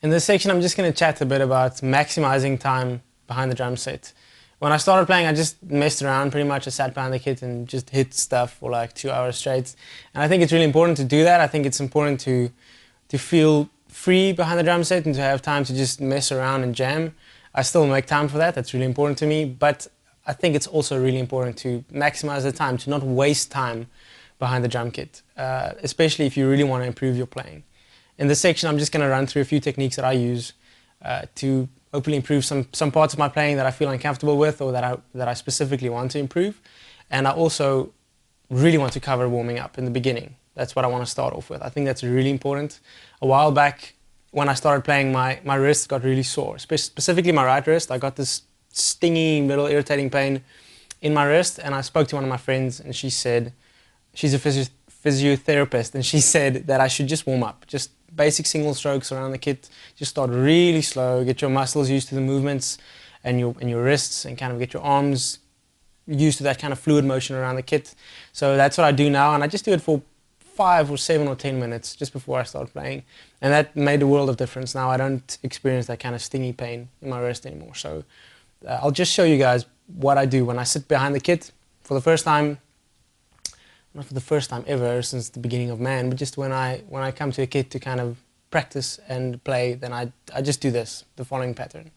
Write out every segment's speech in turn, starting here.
In this section, I'm just going to chat a bit about maximizing time behind the drum set. When I started playing, I just messed around pretty much. I sat behind the kit and just hit stuff for like 2 hours straight. And I think it's really important to do that. I think it's important to feel free behind the drum set and to have time to just mess around and jam. I still make time for that. That's really important to me. But I think it's also really important to maximize the time, to not waste time behind the drum kit, especially if you really want to improve your playing. In this section, I'm just going to run through a few techniques that I use to hopefully improve some parts of my playing that I feel uncomfortable with or that I specifically want to improve. And I also really want to cover warming up in the beginning. That's what I want to start off with. I think that's really important. A while back, when I started playing, my wrist got really sore, specifically my right wrist. I got this stingy, little irritating pain in my wrist, and I spoke to one of my friends, and she said, she's a physiotherapist, and she said that I should just warm up, just basic single strokes around the kit, just start really slow, get your muscles used to the movements and your wrists, and kind of get your arms used to that kind of fluid motion around the kit. So that's what I do now, and I just do it for 5 or 7 or 10 minutes just before I start playing, and that made a world of difference. Now I don't experience that kind of stingy pain in my wrist anymore. So I'll just show you guys what I do when I sit behind the kit for the first time. Not for the first time ever since the beginning of man, but just when I come to a kit to kind of practice and play, then I just do this, the following pattern.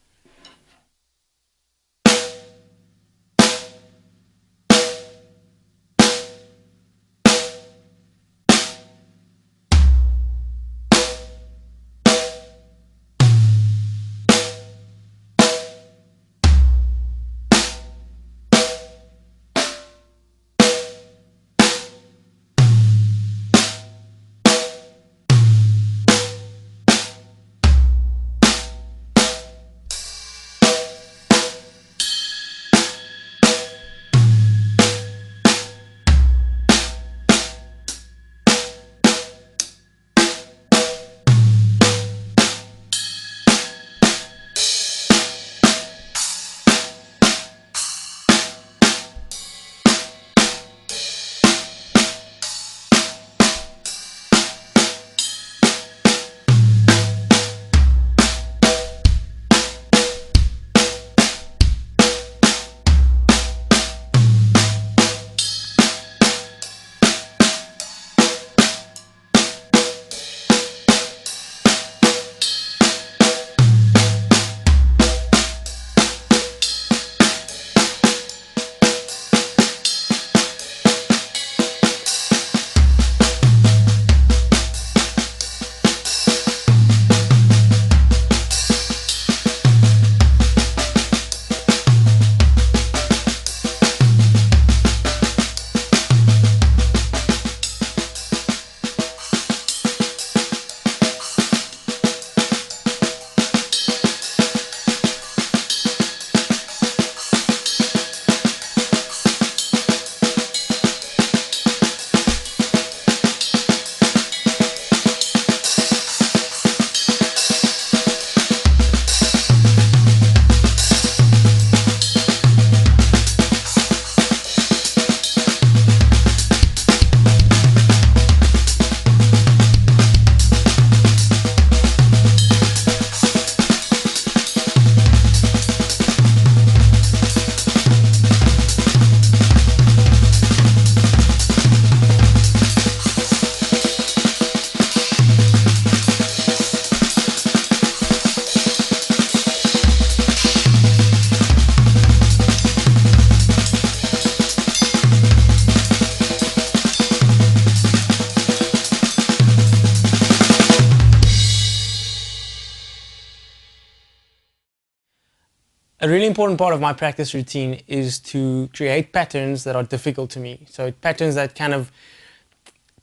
A really important part of my practice routine is to create patterns that are difficult to me. So patterns that kind of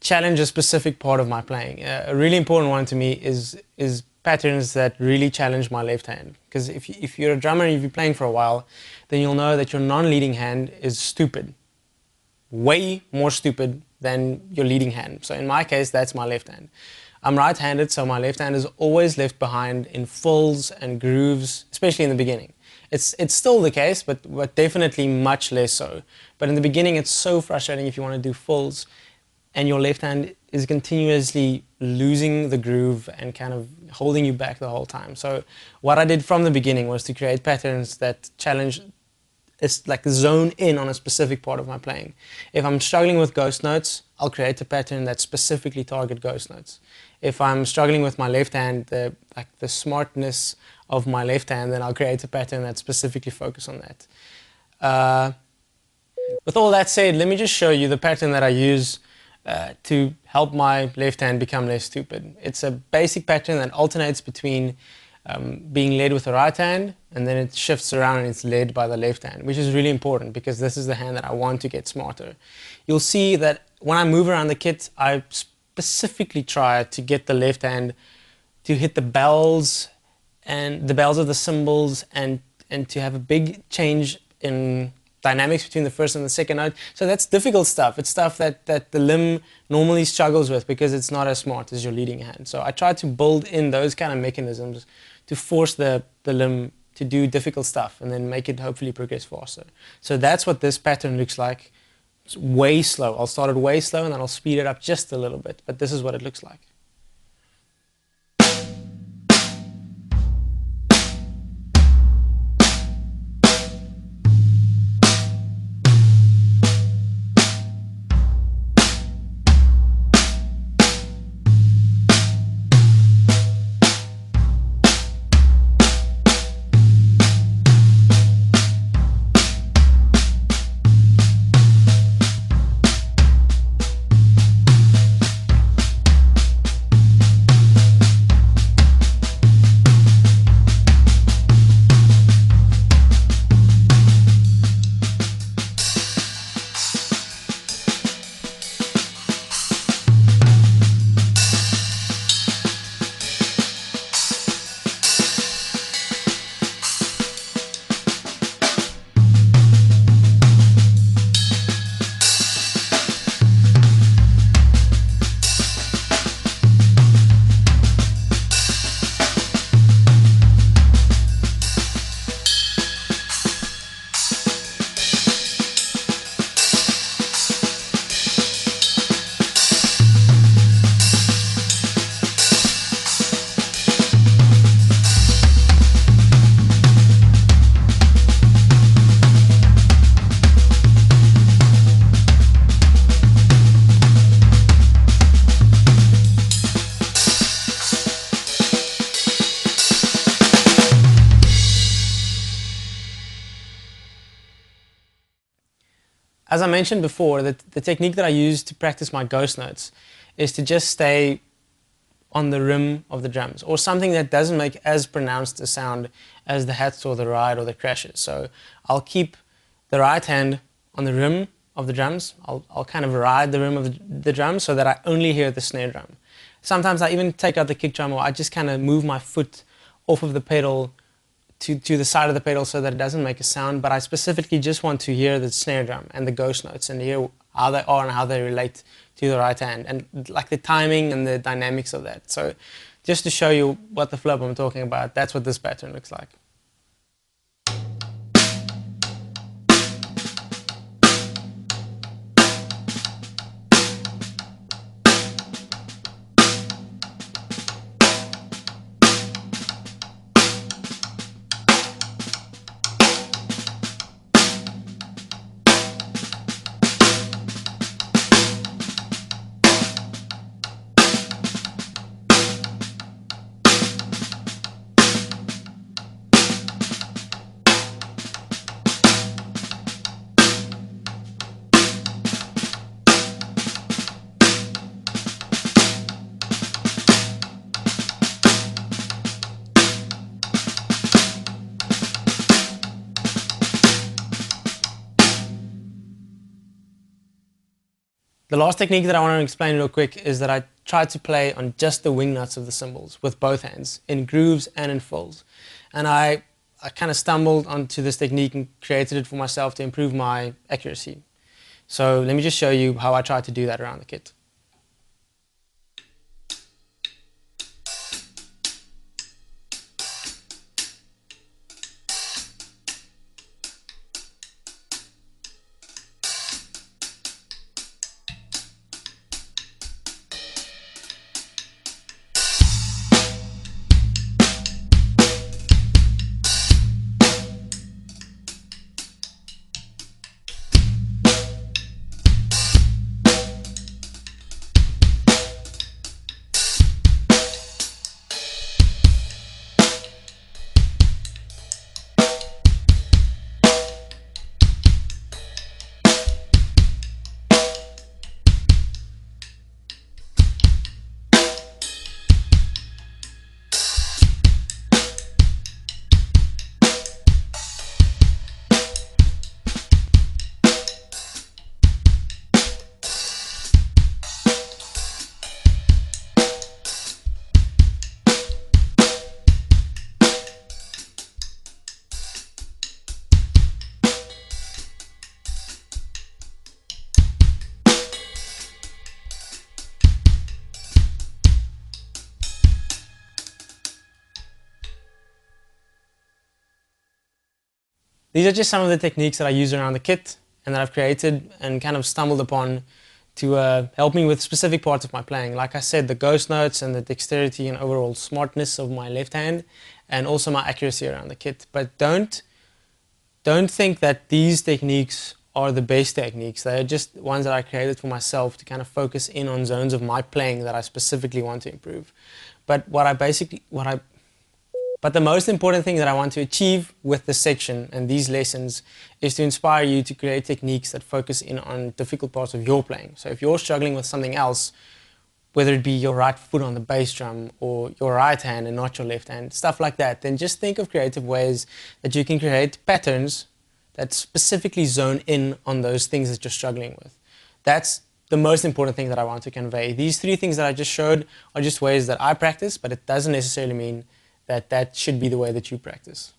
challenge a specific part of my playing. A really important one to me is patterns that really challenge my left hand. Because if you're a drummer and you've been playing for a while, then you'll know that your non-leading hand is stupid. Way more stupid than your leading hand. So in my case, that's my left hand. I'm right-handed, so my left hand is always left behind in fills and grooves, especially in the beginning. It's still the case, but definitely much less so. But in the beginning, it's so frustrating if you want to do fills. and your left hand is continuously losing the groove and kind of holding you back the whole time. So what I did from the beginning was to create patterns that challenge, it's like zone in on a specific part of my playing. If I'm struggling with ghost notes, I'll create a pattern that specifically target ghost notes. If I'm struggling with my left hand, the smartness of my left hand, then I'll create a pattern that specifically focus on that. With all that said, let me just show you the pattern that I use to help my left hand become less stupid. It's a basic pattern that alternates between being led with the right hand, and then it shifts around and it's led by the left hand, which is really important because this is the hand that I want to get smarter. You'll see that when I move around the kit, I specifically try to get the left hand to hit the bells and the bells of the cymbals, and to have a big change in dynamics between the first and the second note. So that's difficult stuff. It's stuff that the limb normally struggles with because it's not as smart as your leading hand. So I try to build in those kind of mechanisms to force the limb to do difficult stuff and then make it hopefully progress faster. So that's what this pattern looks like. It's way slow. I'll start it way slow and then I'll speed it up just a little bit, but this is what it looks like. As I mentioned before, the technique that I use to practice my ghost notes is to just stay on the rim of the drums, or something that doesn't make as pronounced a sound as the hats or the ride or the crashes. So I'll keep the right hand on the rim of the drums. I'll kind of ride the rim of the drum so that I only hear the snare drum. Sometimes I even take out the kick drum, or I just kind of move my foot off of the pedal to the side of the pedal so that it doesn't make a sound, but I specifically just want to hear the snare drum and the ghost notes and hear how they are and how they relate to the right hand, and like the timing and the dynamics of that. So just to show you what the flip I'm talking about, that's what this pattern looks like. The last technique that I want to explain real quick is that I try to play on just the wing nuts of the cymbals with both hands, in grooves and in fills. And I kind of stumbled onto this technique and created it for myself to improve my accuracy. So let me just show you how I try to do that around the kit. These are just some of the techniques that I use around the kit and that I've created and kind of stumbled upon to help me with specific parts of my playing. Like I said, the ghost notes and the dexterity and overall smartness of my left hand, and also my accuracy around the kit. But don't think that these techniques are the best techniques. They're just ones that I created for myself to kind of focus in on zones of my playing that I specifically want to improve. But but the most important thing that I want to achieve with this section and these lessons is to inspire you to create techniques that focus in on difficult parts of your playing. So if you're struggling with something else, whether it be your right foot on the bass drum or your right hand and not your left hand, stuff like that, then just think of creative ways that you can create patterns that specifically zone in on those things that you're struggling with. That's the most important thing that I want to convey. These three things that I just showed are just ways that I practice, but it doesn't necessarily mean that that should be the way that you practice.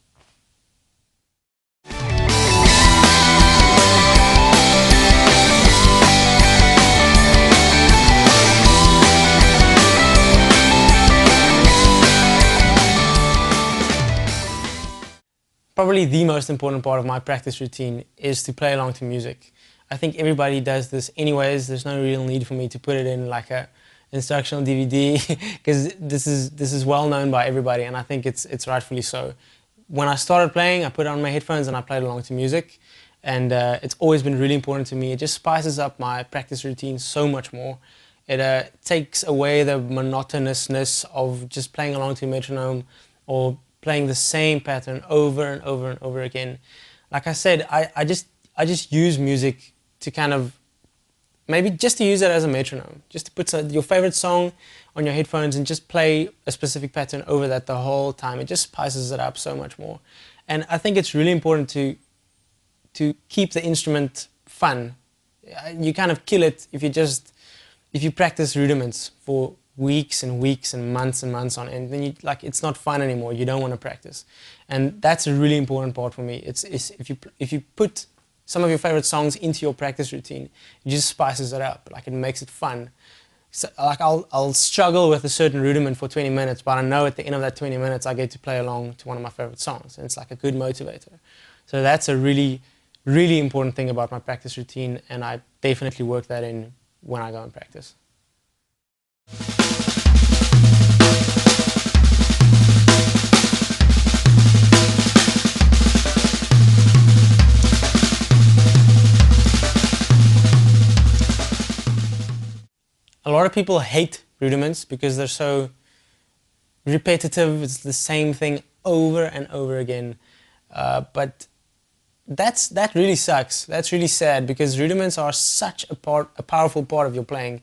Probably the most important part of my practice routine is to play along to music. I think everybody does this anyways. There's no real need for me to put it in like a instructional DVD because this is well known by everybody, and I think it's rightfully so. When I started playing, I put on my headphones and I played along to music, and it's always been really important to me. It just spices up my practice routine so much more. It takes away the monotonousness of just playing along to a metronome or playing the same pattern over and over and over again. Like I said, I just use music to kind of, maybe just to use it as a metronome, just to put your favorite song on your headphones and just play a specific pattern over that the whole time. It just spices it up so much more. And I think it's really important to keep the instrument fun. You kind of kill it if you practice rudiments for weeks and weeks and months on end, then it's not fun anymore. You don't want to practice. And that's a really important part for me. It's if you put some of your favorite songs into your practice routine, it just spices it up. Like, it makes it fun. So, like, I'll struggle with a certain rudiment for 20 minutes, but I know at the end of that 20 minutes I get to play along to one of my favorite songs, and it's like a good motivator. So that's a really, really important thing about my practice routine, and I definitely work that in when I go and practice. A lot of people hate rudiments because they're so repetitive. It's the same thing over and over again. But that really sucks. That's really sad, because rudiments are such a powerful part of your playing.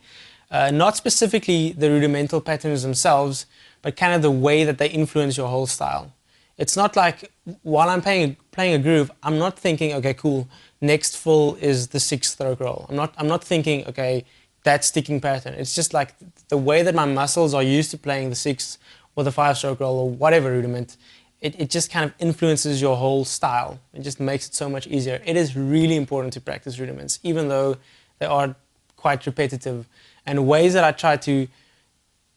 Not specifically the rudimental patterns themselves, but kind of the way that they influence your whole style. It's not like while I'm playing a groove, I'm not thinking, okay, cool, next full is the 6th stroke roll. I'm not thinking, okay, that sticking pattern. It's just like the way that my muscles are used to playing the 6th or the 5-stroke roll or whatever rudiment, it just kind of influences your whole style. It just makes it so much easier. It is really important to practice rudiments, even though they are quite repetitive. And ways that I try to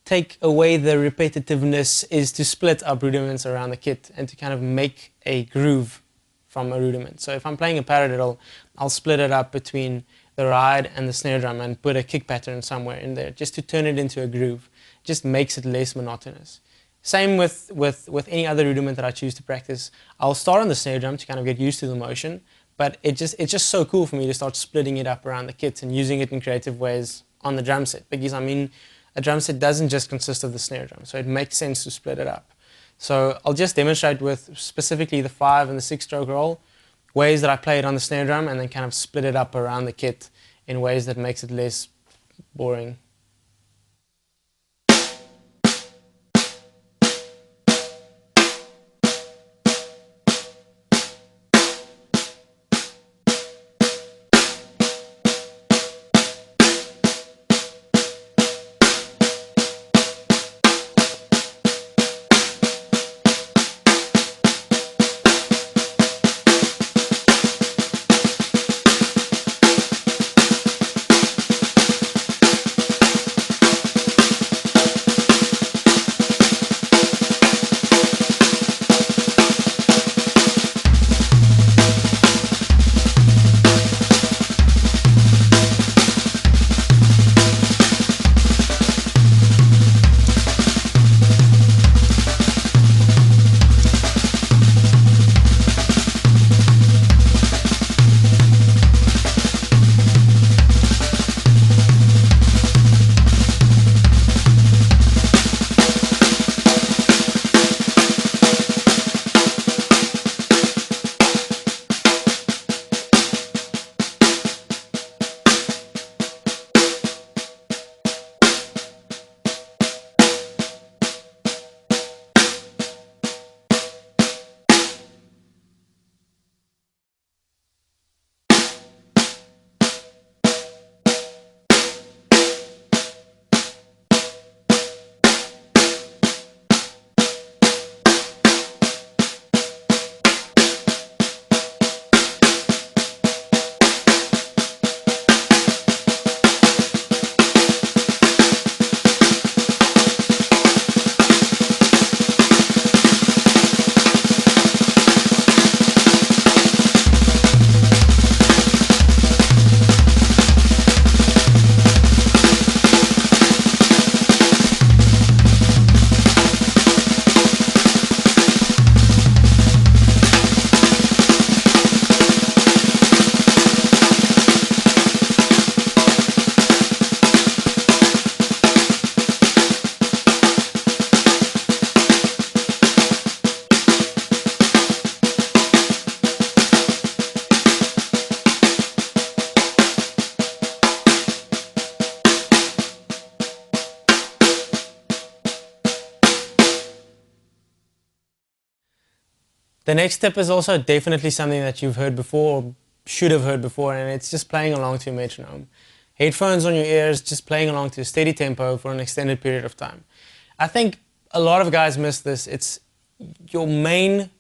take away the repetitiveness is to split up rudiments around the kit and to kind of make a groove from a rudiment. So if I'm playing a paradiddle, I'll split it up between the ride and the snare drum and put a kick pattern somewhere in there just to turn it into a groove. It just makes it less monotonous. Same with any other rudiment that I choose to practice. I'll start on the snare drum to kind of get used to the motion, but it's just so cool for me to start splitting it up around the kit and using it in creative ways on the drum set, because I mean, a drum set doesn't just consist of the snare drum, so it makes sense to split it up. So I'll just demonstrate with specifically the 5 and the 6-stroke roll, ways that I play it on the snare drum and then kind of split it up around the kit in ways that makes it less boring. The next tip is also definitely something that you've heard before, or should have heard before, and it's just playing along to a metronome. Headphones on your ears, just playing along to a steady tempo for an extended period of time. I think a lot of guys miss this. It's your main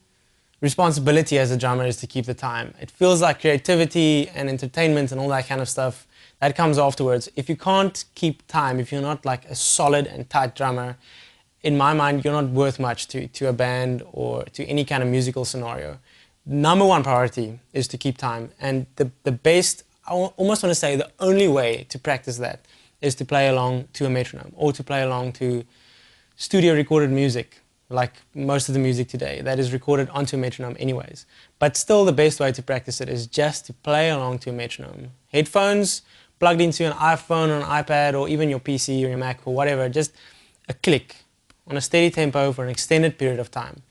responsibility as a drummer is to keep the time. It feels like creativity and entertainment and all that kind of stuff, that comes afterwards. If you can't keep time, if you're not like a solid and tight drummer, in my mind, you're not worth much to a band or to any kind of musical scenario. Number one priority is to keep time. And the best, I almost want to say the only way to practice that is to play along to a metronome or to play along to studio recorded music, like most of the music today that is recorded onto a metronome anyways. But still the best way to practice it is just to play along to a metronome. Headphones plugged into an iPhone or an iPad or even your PC or your Mac or whatever, just a click on a steady tempo for an extended period of time.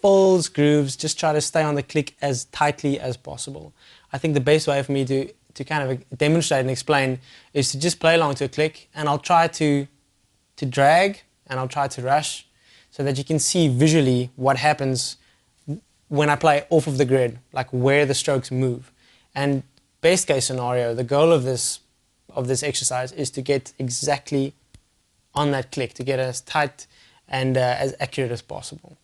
Fills, grooves, just try to stay on the click as tightly as possible. I think the best way for me to kind of demonstrate and explain is to just play along to a click, and I'll try to drag and I'll try to rush so that you can see visually what happens when I play off of the grid, like where the strokes move. And best case scenario, the goal of this exercise is to get exactly on that click, to get as tight and as accurate as possible.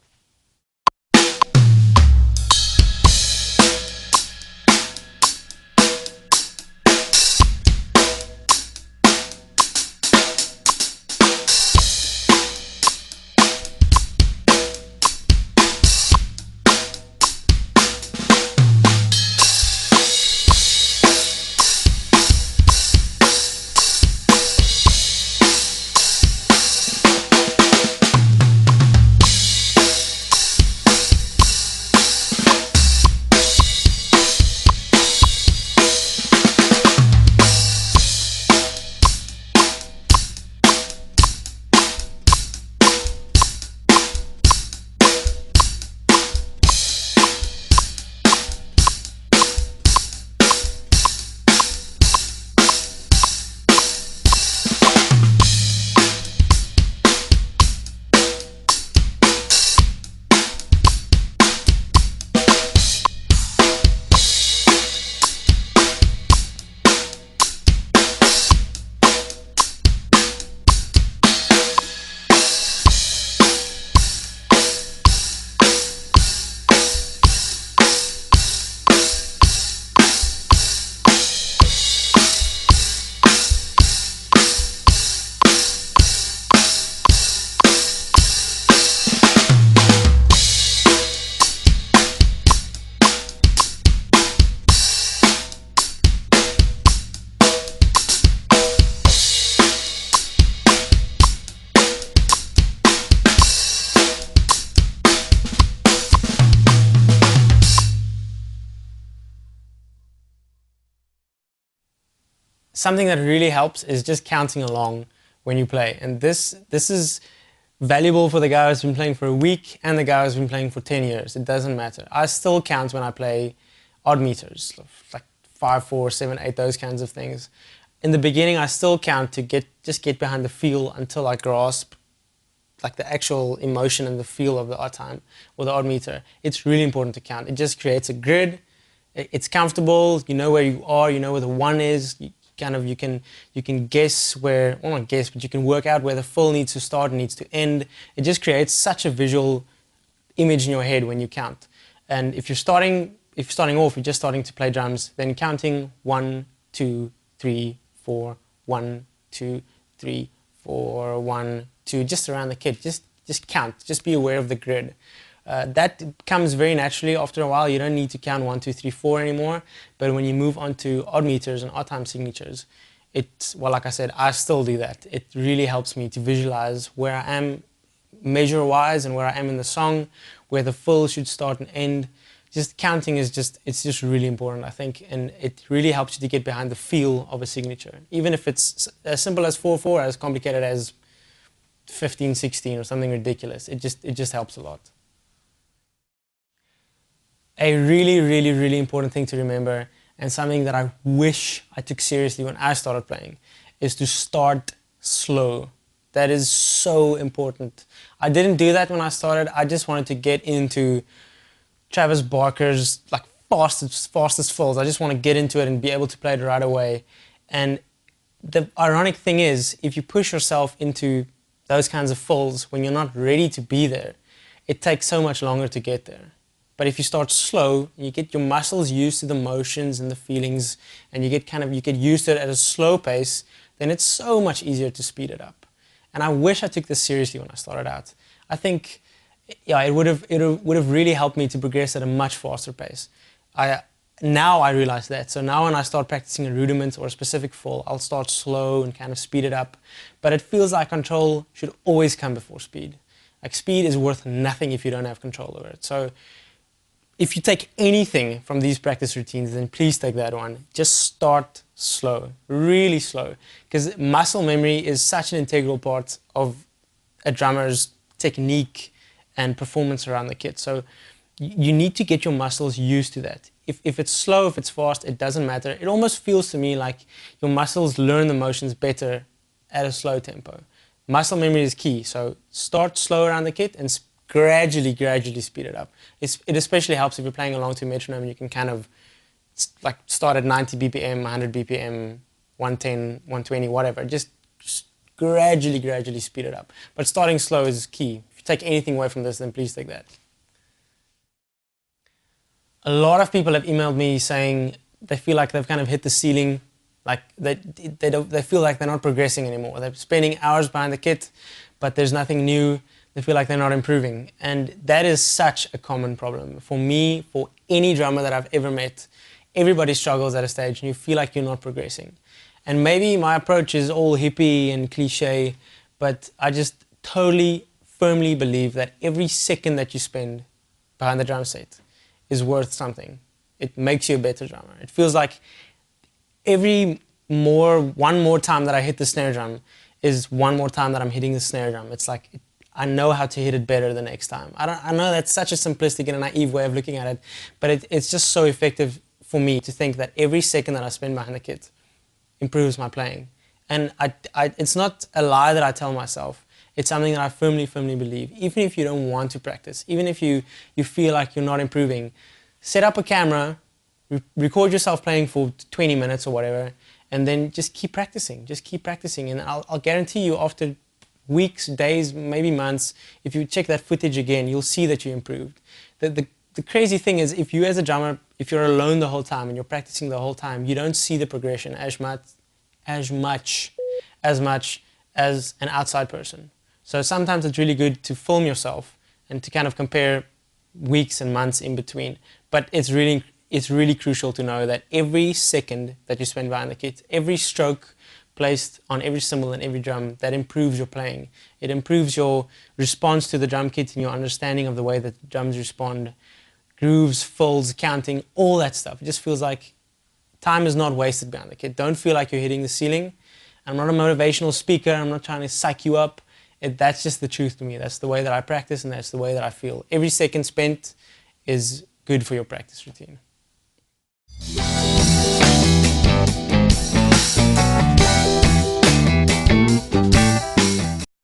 Something that really helps is just counting along when you play. And this is valuable for the guy who's been playing for a week and the guy who's been playing for 10 years. It doesn't matter. I still count when I play odd meters, like 5, 4, 7, 8, those kinds of things. In the beginning, I still count to just get behind the feel until I grasp like the actual emotion and the feel of the odd time or the odd meter. It's really important to count. It just creates a grid. It's comfortable. You know where you are. You know where the one is. You can guess where, well, not guess, but you can work out where the fill needs to start and needs to end. It just creates such a visual image in your head when you count. And if you're starting off, you're just starting to play drums, then counting 1, 2, 3, 4, 1, 2, 3, 4, 1, 2, just around the kit. Just count. Just be aware of the grid. That comes very naturally after a while. You don't need to count 1, 2, 3, 4 anymore. But when you move on to odd meters and odd time signatures, well, like I said, I still do that. It really helps me to visualize where I am measure-wise and where I am in the song, where the fill should start and end. Just counting is it's just really important, I think, and it really helps you to get behind the feel of a signature. Even if it's as simple as 4/4, as complicated as 15/16 or something ridiculous, it just helps a lot. A really, really, really important thing to remember, and something that I wish I took seriously when I started playing, is to start slow. That is so important. I didn't do that when I started. I just wanted to get into Travis Barker's like fastest fills. I just want to get into it and be able to play it right away. And the ironic thing is, if you push yourself into those kinds of fills when you're not ready to be there, it takes so much longer to get there. But if you start slow, and you get your muscles used to the motions and the feelings, and you get used to it at a slow pace, then it's so much easier to speed it up. And I wish I took this seriously when I started out. I think, yeah, it would have really helped me to progress at a much faster pace. Now I realize that. So now when I start practicing a rudiment or a specific fill, I'll start slow and kind of speed it up. But it feels like control should always come before speed. Like, speed is worth nothing if you don't have control over it. So if you take anything from these practice routines, then please take that one. Just start slow, really slow. Because muscle memory is such an integral part of a drummer's technique and performance around the kit. So you need to get your muscles used to that. If it's slow, if it's fast, it doesn't matter. It almost feels to me like your muscles learn the motions better at a slow tempo. Muscle memory is key, so start slow around the kit and gradually speed it up. It especially helps if you're playing along to a metronome. You can kind of like start at 90 BPM, 100 BPM, 110, 120, whatever. Just gradually speed it up. But starting slow is key. If you take anything away from this, then please take that. A lot of people have emailed me saying they feel like they've kind of hit the ceiling, like they feel like they're not progressing anymore. They're spending hours behind the kit, but there's nothing new. They feel like they're not improving. And that is such a common problem. For me, for any drummer that I've ever met, everybody struggles at a stage and you feel like you're not progressing. And maybe my approach is all hippie and cliche, but I just totally, firmly believe that every second that you spend behind the drum set is worth something. It makes you a better drummer. It feels like one more time that I hit the snare drum is one more time that I'm hitting the snare drum. It's like, I know how to hit it better the next time. I know that's such a simplistic and a naive way of looking at it, but it's just so effective for me to think that every second that I spend behind the kit improves my playing. And it's not a lie that I tell myself. It's something that I firmly believe. Even if you don't want to practice, even if you feel like you're not improving, set up a camera, record yourself playing for 20 minutes or whatever, and then just keep practicing. Just keep practicing, and I'll guarantee you after weeks, days, maybe months, if you check that footage again, you'll see that you improved. The crazy thing is, if you as a drummer, if you're alone the whole time and you're practicing the whole time, you don't see the progression as much as an outside person. So sometimes it's really good to film yourself and to kind of compare weeks and months in between. But it's really crucial to know that every second that you spend behind the kit, every stroke placed on every cymbal and every drum, that improves your playing. It improves your response to the drum kit and your understanding of the way that the drums respond, grooves, fills, counting, all that stuff. It just feels like time is not wasted behind the kit. Don't feel like you're hitting the ceiling. I'm not a motivational speaker. I'm not trying to psych you up. That's just the truth to me. That's the way that I practice, and that's the way that I feel. Every second spent is good for your practice routine.